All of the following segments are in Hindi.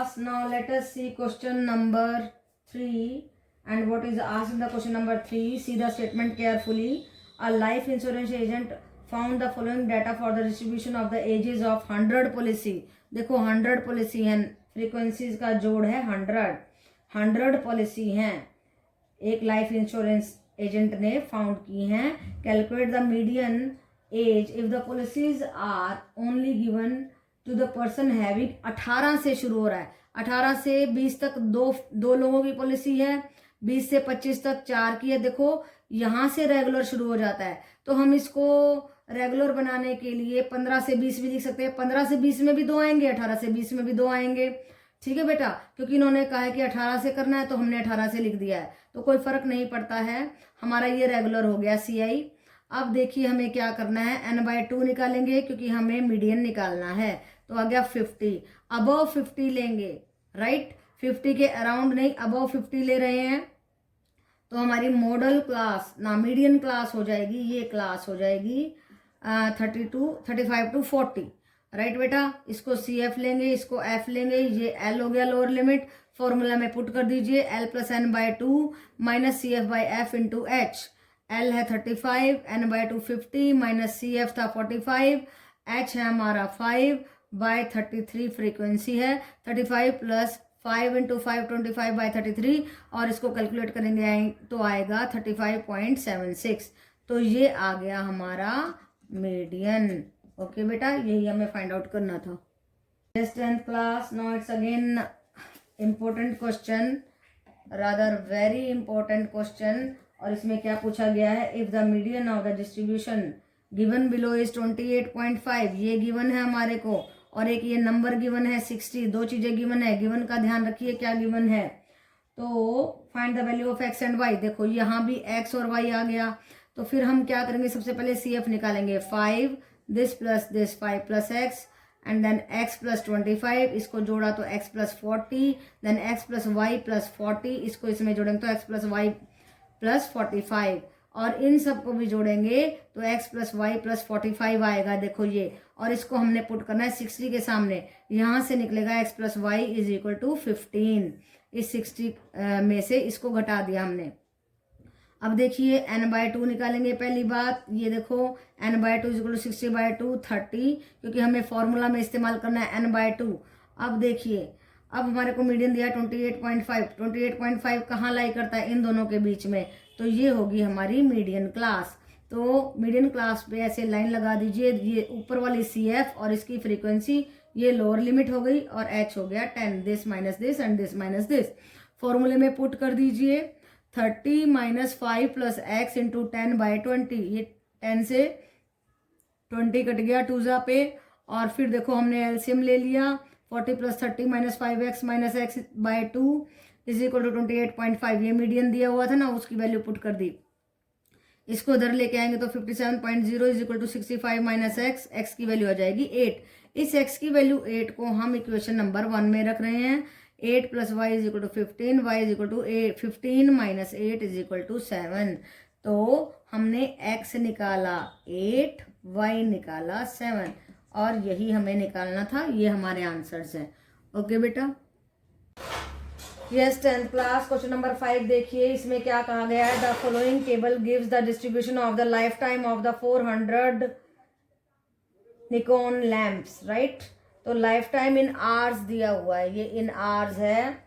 class. Now let us see question number 3 and what is asked in the question number 3. See the statement carefully. A life insurance agent found the following data for the distribution of the ages of 100 policy. देखो 100 policy हैं, frequencies का जोड़ है 100 policy हैं, एक लाइफ इंश्योरेंस एजेंट ने फाउंड की हैं. Calculate the median age if the policies are only given to the person having. 18 से शुरू हो रहा है, 18 से 20 तक दो लोगों की पॉलिसी है, 20 से 25 तक 4 की है. देखो यहाँ से रेगुलर शुरू हो जाता है, तो हम इसको रेगुलर बनाने के लिए 15 से 20 भी लिख सकते हैं. 15 से 20 में भी 2 आएंगे, 18 से 20 में भी 2 आएंगे. ठीक है बेटा, क्योंकि इन्होंने कहा है कि 18 से करना है तो हमने 18 से लिख दिया है, तो कोई फर्क नहीं पड़ता है. हमारा ये रेगुलर हो गया CI. अब देखिए हमें क्या करना है, n/2 निकालेंगे क्योंकि हमें मीडियन निकालना है. तो आ गया 50. अबव 50 लेंगे, राइट. 50 के अराउंड नहीं, अबव 50 ले रहे हैं, तो हमारी मॉडल क्लास ना मीडियन क्लास हो जाएगी, ये क्लास हो जाएगी 35 to 40. राइट बेटा, इसको CF लेंगे, इसको F लेंगे, ये L हो गया लोअर लिमिट. फॉर्मूला में पुट कर दीजिए, L + n/2 - CF/F × H. L है 35, n/2 50 - CF था 45, H है हमारा 5/33 फ्रीक्वेंसी है. 35 + 5 × 5 25/33 और इसको कैलकुलेट करेंगे तो आएगा 35.76. तो ये आ गया हमारा मीडियन. ओके बेटा, यही हमें फाइंड आउट करना था. 10th class. Now it's again important question, rather very important question. और इसमें क्या पूछा गया है, if the median of the distribution given below is 28.5. ये गिवन है हमारे को, और एक ये नंबर गिवन है 60. दो चीजें गिवन है. गिवन का ध्यान रखिए क्या गिवन है. तो find the value of x and y. देखो यहाँ भी x और y आ गया, तो फिर हम क्या करेंगे, सबसे पहले CF निकालेंगे. 5 this plus this 5 plus x and then x plus 25. इसको जोड़ा तो x plus 40, then x plus y plus 40. इसको इसमें जोड़ेंगे तो x plus y plus 45, और इन सबको भी जोड़ेंगे तो x plus y plus 45 आएगा. देखो ये, और इसको हमने पुट करना है 60 के सामने. यहाँ से निकलेगा x plus y = 15. इस 60 में से इसको घटा दिया हमने. अब देखिए n/2 निकालेंगे. पहली बात ये देखो, n/2 = 60/2 30, क्योंकि हमें फॉर्मूला में इस्तेमाल करना है n/2. अब देखिए, अब हमारे को मीडियन दिया 28.5. 28.5 कहाँ लाई करता है, इन दोनों के बीच में, तो ये होगी हमारी मीडियन क्लास. तो मीडियन क्लास पे ऐसे लाइन लगा दीजिए. ये ऊपर वाली CF और इसकी फ्रीक्वेंसी ये लोअर लिमिट हो गई, और H हो गया 10. This minus this and this minus this. फॉर्मूले में पुट कर दीजिए. 30 - 5 + x × 10/20. ये 10 से 20 कट गया 2 पे, और फिर देखो हमने एलसीएम ले लिया. 40 + 30 - 5x - x/2 = 28.5. ये मीडियन दिया हुआ था ना, उसकी वैल्यू पुट कर दी. इसको इधर लेके आएंगे तो 57.0 = 65 - x. x की वैल्यू आ जाएगी 8. इस x की वैल्यू 8 को हम इक्वेशन नंबर 1 में रख रहे हैं. 8 + y = 15, y = 15 - 8 = 7. तो हमने x निकाला 8, y निकाला 7, और यही हमें निकालना था. ये हमारे आंसर्स हैं. ओके बेटा. Yes 10th class. Question number 5 देखिए, इसमें क्या कहा गया है. The following table gives the distribution of the life time of the 400 Nikon lamps. Right, तो लाइफ टाइम इन आवर्स दिया हुआ है, ये इन आवर्स है.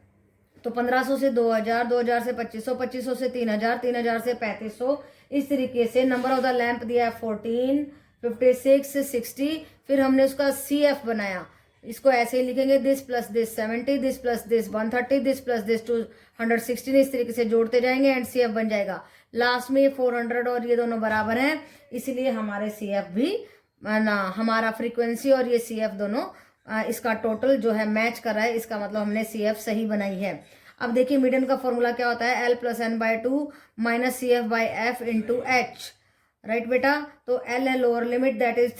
तो 1500 से 2000, 2000 से 2500, 2500 से 3000, 3000 से 3500. इस तरीके से नंबर ऑफ द लैंप दिया है 14, 56, 60. फिर हमने उसका CF बनाया. इसको ऐसे ही लिखेंगे, this plus this 70, this plus this 130, this plus this 216. इस तरीके से जोड़ते जाएंगे एंड CF बन जाएगा. लास्ट में 400 और ये दोनों बराबर हैं, इसलिए हमारे CF भी ना, हमारा फ्रीक्वेंसी और ये CF दोनों इसका टोटल जो है मैच कर रहा है. इसका मतलब हमने CF सही बनाई है. अब देखिए मीडियन का फॉर्मूला क्या होता है, L + n/2 - CF/F × H. Right बेटा, तो L है lower limit, that is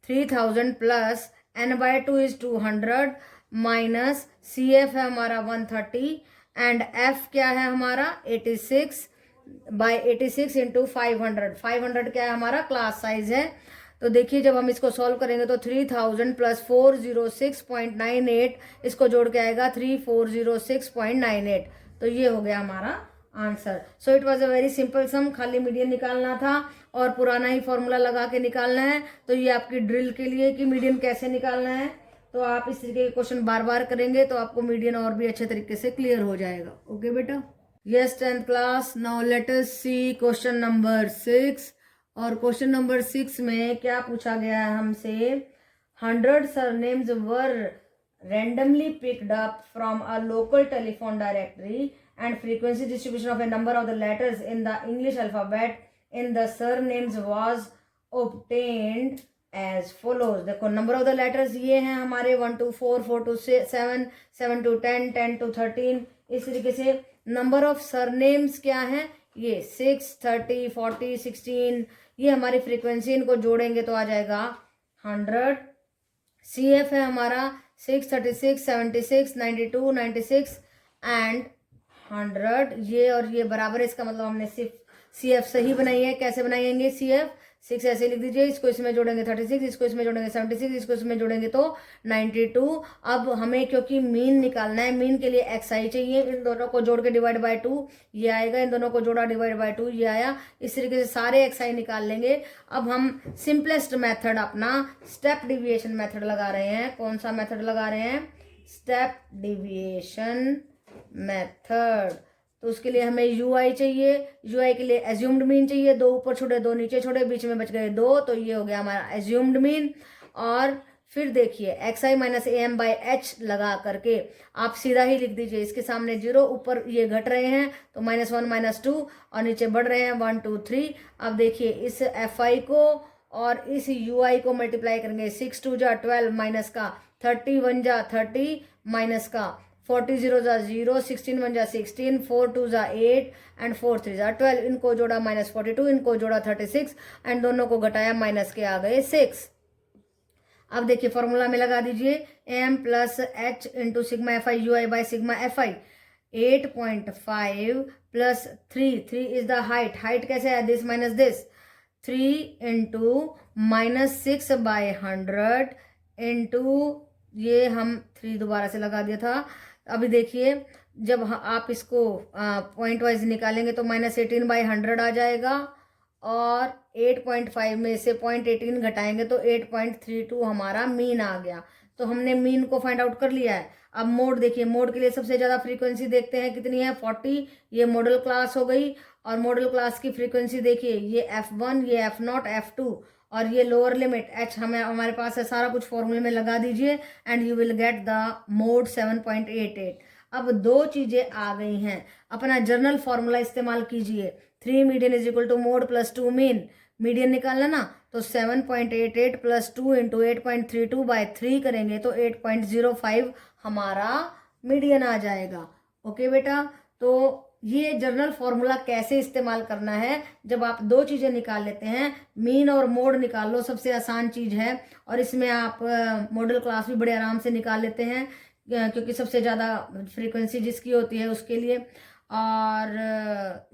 3000 plus n/2 is 200 minus CF है हमारा 130 एंड F क्या है हमारा 86/86 × 500. 500 क्या है हमारा क्लास साइज है. तो देखिए जब हम इसको सॉल्व करेंगे तो 3000 प्लस 406.98 इसको जोड़ के आएगा 3406.98। तो ये हो गया हमारा answer. So it was a very simple सम, खाली मीडियन निकालना था और पुराना ही फॉर्मूला लगा के निकालना है। तो ये आपकी ड्रिल के लिए कि मीडियन कैसे निकालना है, तो आप इस तरीके के क्वेश्चन बार बार करेंगे तो आपको मीडियन और भी अच्छे तरीके से क्लियर हो जाएगा। ओके बेटा, yes 10th class. Now let us see question number 6। और क्वेश्चन नंबर 6 में क्या पूछा गया है हमसे, 100 surnames were randomly picked up from a local telephone directory and frequency distribution of a number of the letters in the English alphabet in the surnames was obtained as follows। देखो नंबर ऑफ द लेटर्स ये हैं हमारे 1 to 4, 4 to 7, 7 to 10, 10 to 13। इस तरीके से नंबर ऑफ सरनेम्स क्या है, ये 6, 30, 40, 16। ये हमारी फ्रीक्वेंसी, इनको जोड़ेंगे तो आ जाएगा 100। CF है हमारा 6, 36, 76, 92, 96 एंड 100। ये और ये बराबर है, इसका मतलब हमने सिर्फ CF सही बनाई है। कैसे बनाएंगे CF, 6 ऐसे लिख दीजिए, इसको इसमें जोड़ेंगे 36, इसको इसमें जोड़ेंगे 76, इसको इसमें जोड़ेंगे तो 92। अब हमें क्योंकि मीन निकालना है, मीन के लिए XI चाहिए, इन दोनों को जोड़ के डिवाइड बाय 2 ये आएगा, इन दोनों को जोड़ा डिवाइड बाय 2 ये आया। इस तरीके से सारे XI निकाल लेंगे। अब हम सिंपलेस्ट मेथड अपना स्टेप डिविएशन मेथड लगा रहे हैं। कौन सा मेथड लगा रहे हैं, स्टेप डिविएशन मेथड। तो उसके लिए हमें UI चाहिए, UI के लिए एज्यूम्ड मीन चाहिए, 2 ऊपर छोड़े 2 नीचे छोड़े, बीच में बच गए 2, तो ये हो गया हमारा एज्यूम्ड मीन। और फिर देखिए XI minus AM by H लगा करके आप सीधा ही लिख दीजिए, इसके सामने 0, ऊपर ये घट रहे हैं तो -1 -2 और नीचे बढ़ रहे हैं 1 2 3। अब देखिए इस FI को और इस UI को मल्टीप्लाई करेंगे, 6 2 जा 12 माइनस का 30 1 जा 30 माइनस का 40 0 जा 0, 16 1 जा 16, 4 2 जा 8 एंड 4 3 जा 12। इनको जोड़ा -42, इनको जोड़ा 36 एंड दोनों को घटाया माइनस के आ गए 6। अब देखिए फॉर्मूला में लगा दीजिए, M plus H into sigma FI UI by sigma FI। 8.5 plus 3 is the height, height कैसे है, this minus this, 3 into -6 by 100 into ये हम 3 दोबारा से लगा दिया था। अभी देखिए जब आप इसको पॉइंट वाइज निकालेंगे तो -18 बाई 100 आ जाएगा और 8.5 में से 0.18 घटाएंगे तो 8.32 हमारा मीन आ गया। तो हमने मीन को फाइंड आउट कर लिया है। अब मोड देखिए, मोड के लिए सबसे ज़्यादा फ्रीक्वेंसी देखते हैं कितनी है, 40। ये मॉडल क्लास हो गई और मॉडल क्लास की फ्रीक्वेंसी देखिए, ये F1, ये F0, F2 और ये लोअर लिमिट H हमारे पास है। सारा कुछ फॉर्मूले में लगा दीजिए and you will get the mode 7.88। अब 2 चीज़ें आ गई हैं, अपना जर्नल फॉर्मूला इस्तेमाल कीजिए, 3 median is equal to mode plus 2 mean. Median निकालना ना, तो 7.88 प्लस 2 इंटू 8.32 बाई 3 करेंगे तो 8.05 हमारा मीडियन आ जाएगा। ओके बेटा, तो ये जर्नल फॉर्मूला कैसे इस्तेमाल करना है, जब आप 2 चीज़ें निकाल लेते हैं, मीन और मोड निकाल लो, सबसे आसान चीज़ है। और इसमें आप मॉडल क्लास भी बड़े आराम से निकाल लेते हैं क्योंकि सबसे ज़्यादा फ्रीक्वेंसी जिसकी होती है उसके लिए। और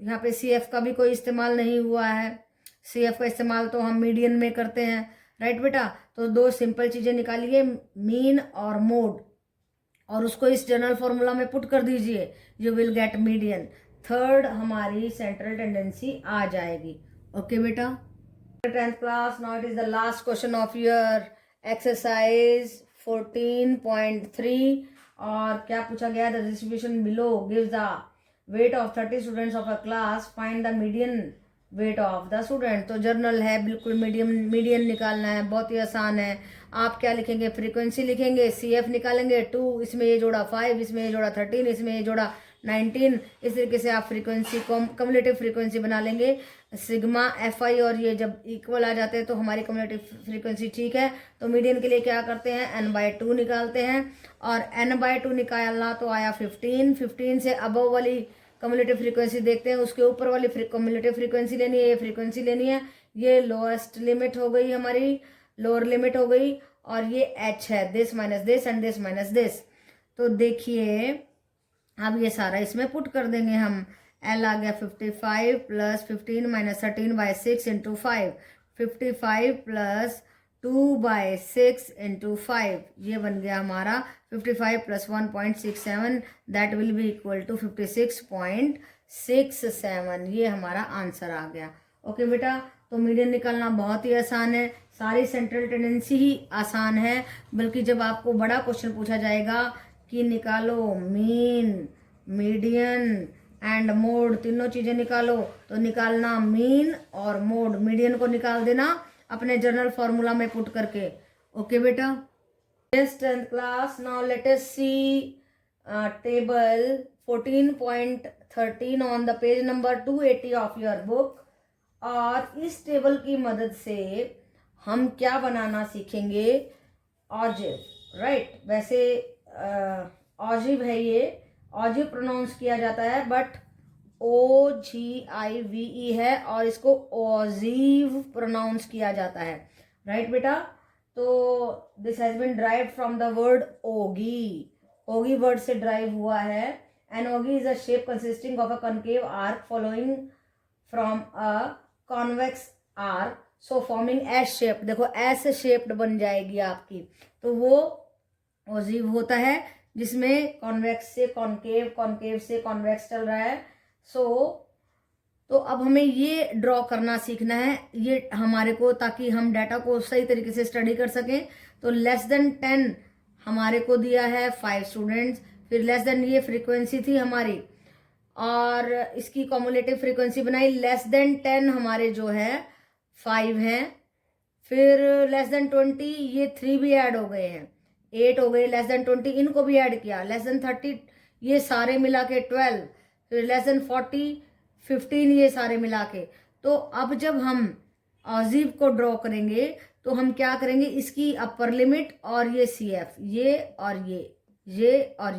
यहाँ पे CF का भी कोई इस्तेमाल नहीं हुआ है, CF का इस्तेमाल तो हम मीडियन में करते हैं, राइट बेटा। तो 2 सिंपल चीज़ें निकालिए, मीन और मोड, और उसको इस जनरल फॉर्मूला में पुट कर दीजिए, you will get median. 3rd हमारी सेंट्रल टेंडेंसी आ जाएगी। ओके बेटा, 10th class. Now it is the last question of your exercise 14.3। और क्या पूछा गया, the distribution below gives the weight of 30 students of a class, find the median weight of the student. तो जर्नल है, बिल्कुल मीडियन निकालना है, बहुत ही आसान है। आप क्या लिखेंगे, फ्रीक्वेंसी लिखेंगे, CF निकालेंगे 2, इसमें ये जोड़ा 5, इसमें ये जोड़ा 13, इसमें ये जोड़ा 19। इस तरीके से आप फ्रीक्वेंसी कम्युलेटिव फ्रीक्वेंसी बना लेंगे, सिग्मा FI और ये जब इक्वल आ जाते हैं तो हमारी कम्युलेटिव फ्रीक्वेंसी ठीक है। तो मीडियन के लिए क्या करते हैं, n/2 निकालते हैं और n/2 निकालना तो आया 15। 15 से अबव वाली कम्युलेटिव फ्रीक्वेंसी देखते हैं, उसके ऊपर वाली कम्युलेटिव फ्रीक्वेंसी लेनी है, ये फ्रीक्वेंसी लेनी है। ये लोएस्ट लिमिट हो गई हमारी, लोअर लिमिट हो गई, और ये H है, this minus this and this minus this. तो देखिए अब ये सारा इसमें पुट कर देंगे हम। L आ गया 55 plus 15 minus 13 by 6 into 5। 55 plus 2/6 into 5, ये बन गया हमारा 55 plus 1.67, that will be equal to 56.67। ये हमारा आंसर आ गया। ओके बेटा, तो मीडियन निकालना बहुत ही आसान है, सारी सेंट्रल टेंडेंसी ही आसान है, बल्कि जब आपको बड़ा क्वेश्चन पूछा जाएगा कि निकालो मीन, मीडियन एंड मोड, तीनों चीजें निकालो, तो निकालना मीन और मोड, मीडियन को निकाल देना अपने जर्नल फॉर्मूला में पुट करके। ओके बेटा, yes 10th class, now let us see table 14.13 on the page number 280 of your book. और इस टेबल की मदद से हम क्या बनाना सीखेंगे, ऑजिव, राइट। वैसे ऑजिव है ये, ऑजिव प्रोनाउंस किया जाता है, बट OGIVE है, और इसको ऑजिव प्रोनाउंस किया जाता है, राइट बेटा। तो this has been derived from the word ogee, ogee word से ड्राइव हुआ है। And ogee is a shape consisting of a concave arc following from a convex arc, so forming S shape. देखो एस शेप्ड बन जाएगी आपकी, तो वो ओजिव होता है, जिसमें कॉन्वेक्स से कॉन्केव, कॉन्केव से कॉन्वेक्स चल रहा है। तो अब हमें ये ड्रॉ करना सीखना है, ये हमारे को, ताकि हम डाटा को सही तरीके से स्टडी कर सकें। तो लेस देन 10 हमारे को दिया है 5 स्टूडेंट्स, फिर लेस देन ये फ्रीक्वेंसी थी हमारी, और इसकी कॉमुलेटिव फ्रीक्वेंसी बनाई। लेस देन 10 हमारे जो है 5 हैं, फिर लेस देन 20 ये 3 भी ऐड हो गए हैं, 8 हो गए। लेस देन 20 इनको भी ऐड किया। लेस देन 30 ये सारे मिला के 12, फिर लेस देन 40 15 ये सारे मिला के। तो अब जब हम ऑजिव को ड्रॉ करेंगे तो हम क्या करेंगे, इसकी अपर लिमिट और ये CF, ये और ये और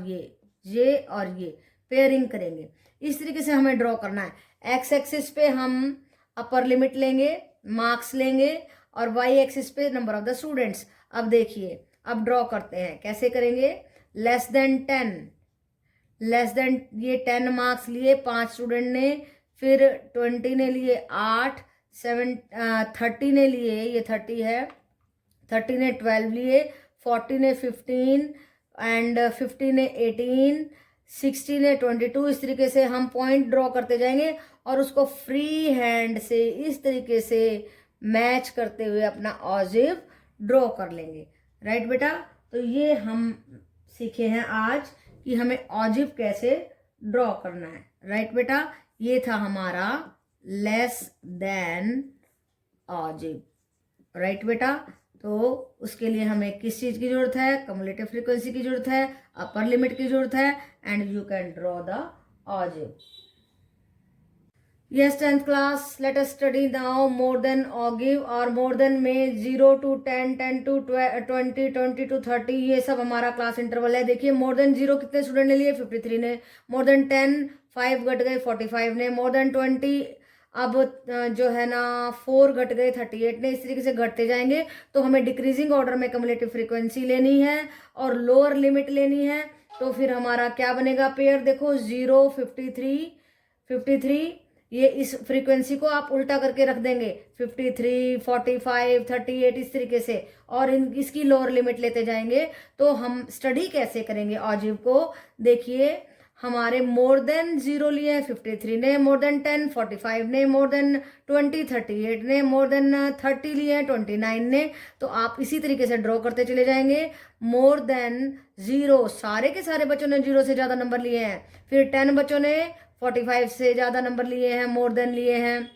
ये और ये पेयरिंग करेंगे। इस तरीके से हमें ड्रॉ करना है। एक्स एक्सिस पे हम अपर लिमिट लेंगे, मार्क्स लेंगे, और वाई एक्सिस पे नंबर ऑफ द स्टूडेंट्स। अब देखिए, अब ड्रॉ करते हैं, कैसे करेंगे। लेस देन 10, लेस देन ये 10 मार्क्स लिए 5 स्टूडेंट ने, फिर 20 ने लिए 8, 30 ने लिए, ये 30 है, 30 ने 12 लिए, 40 ने 15 एंड 50 ने 18, 60 ने 22। इस तरीके से हम पॉइंट ड्रॉ करते जाएंगे और उसको फ्री हैंड से इस तरीके से मैच करते हुए अपना ऑजिव ड्रॉ कर लेंगे, राइट बेटा। तो ये हम सीखे हैं आज कि हमें ऑजिव कैसे ड्रॉ करना है, राइट बेटा। ये था हमारा लेस देन ऑजिव, राइट बेटा। तो उसके लिए हमें किस चीज की जरूरत है, कम्युलेटिव फ्रीक्वेंसी की जरूरत है, अपर लिमिट की जरूरत है, and you can draw the ogive. Yes, 10th class, let us study now more than ogive। और more than में 0 to 10, 10 to 20, 20 to 30, ये सब हमारा क्लास इंटरवल है। देखिए more than 0 कितने स्टूडेंट ने लिए, 53 ने। more than 10 5 घट गए 45 ने। more than 20 अब जो है ना 4 घट गए 38 ने। इस तरीके से घटते जाएंगे। तो हमें डिक्रीजिंग ऑर्डर में कम्युलेटिव फ्रीक्वेंसी लेनी है और लोअर लिमिट लेनी है। तो फिर हमारा क्या बनेगा पेयर, देखो 0 53, ये इस फ्रीक्वेंसी को आप उल्टा करके रख देंगे, 53 45 38 इस तरीके से, और इसकी लोअर लिमिट लेते जाएंगे। तो हम स्टडी कैसे करेंगे ऑजिव को, देखिए हमारे मोर देन 0 लिए 53 ने, मोर देन 10 45 ने, मोर देन 20 38 ने, मोर देन 30 लिए 29 ने। तो आप इसी तरीके से ड्रॉ करते चले जाएंगे। मोर देन 0 सारे के सारे बच्चों ने 0 से ज्यादा नंबर लिए हैं, फिर 10 बच्चों ने 45 से ज्यादा नंबर लिए हैं, मोर देन लिए हैं।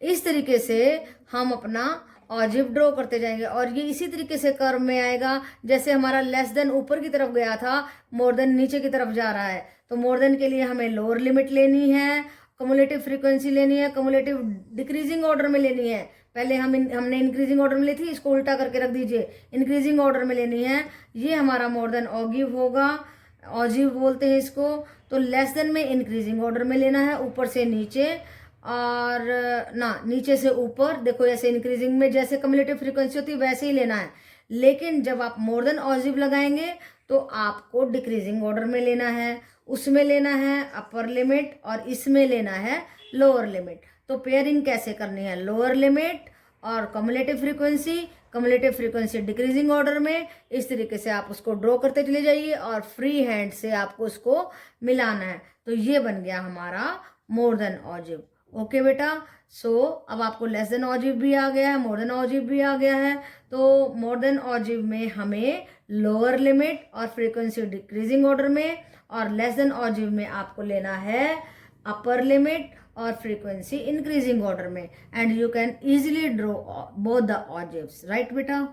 इस तरीके से हम अपना ऑजिव ड्रॉ करते जाएंगे। और ये इसी तरीके से कर्व में आएगा, जैसे हमारा लेस देन ऊपर की तरफ गया था, मोर देन नीचे की तरफ जा रहा है। तो मोर देन के लिए हमें लोअर लिमिट लेनी है, कम्युलेटिव फ्रीक्वेंसी लेनी है, कम्युलेटिव डिक्रीजिंग ऑर्डर में लेनी है। पहले हमने इंक्रीजिंग ऑर्डर में ली थी, इसको उल्टा करके रख दीजिए, इंक्रीजिंग ऑर्डर में लेनी है। ये हमारा मोर देन ऑगिव होगा, ऑजिव बोलते हैं इसको। तो लेस देन में इंक्रीजिंग ऑर्डर में लेना है, ऊपर से नीचे, और ना नीचे से ऊपर। देखो ऐसे इंक्रीजिंग में जैसे कम्युलेटिव फ्रीक्वेंसी होती है वैसे ही लेना है। लेकिन जब आप मोर देन ऑजिव लगाएंगे तो आपको डिक्रीजिंग ऑर्डर में लेना है, उसमें लेना है अपर लिमिट और इसमें लेना है लोअर लिमिट। तो पेयरिंग कैसे करनी है, लोअर लिमिट और कम्युलेटिव फ्रीक्वेंसी डिक्रीजिंग ऑर्डर में। इस तरीके से आप उसको ड्रॉ करते चले जाइए और फ्री हैंड से आपको उसको मिलाना है। तो ये बन गया हमारा मोर देन ऑजिव। ओके बेटा, सो अब आपको लेस देन ऑजिव भी आ गया है, मोर देन ऑजिव भी आ गया है। तो मोर देन ऑजिव में हमें लोअर लिमिट और फ्रीक्वेंसी डिक्रीजिंग ऑर्डर में, और लेस देन ऑजिव में आपको लेना है अपर लिमिट और फ्रीक्वेंसी इंक्रीजिंग ऑर्डर में। And you can easily draw both the ogives, right बेटा।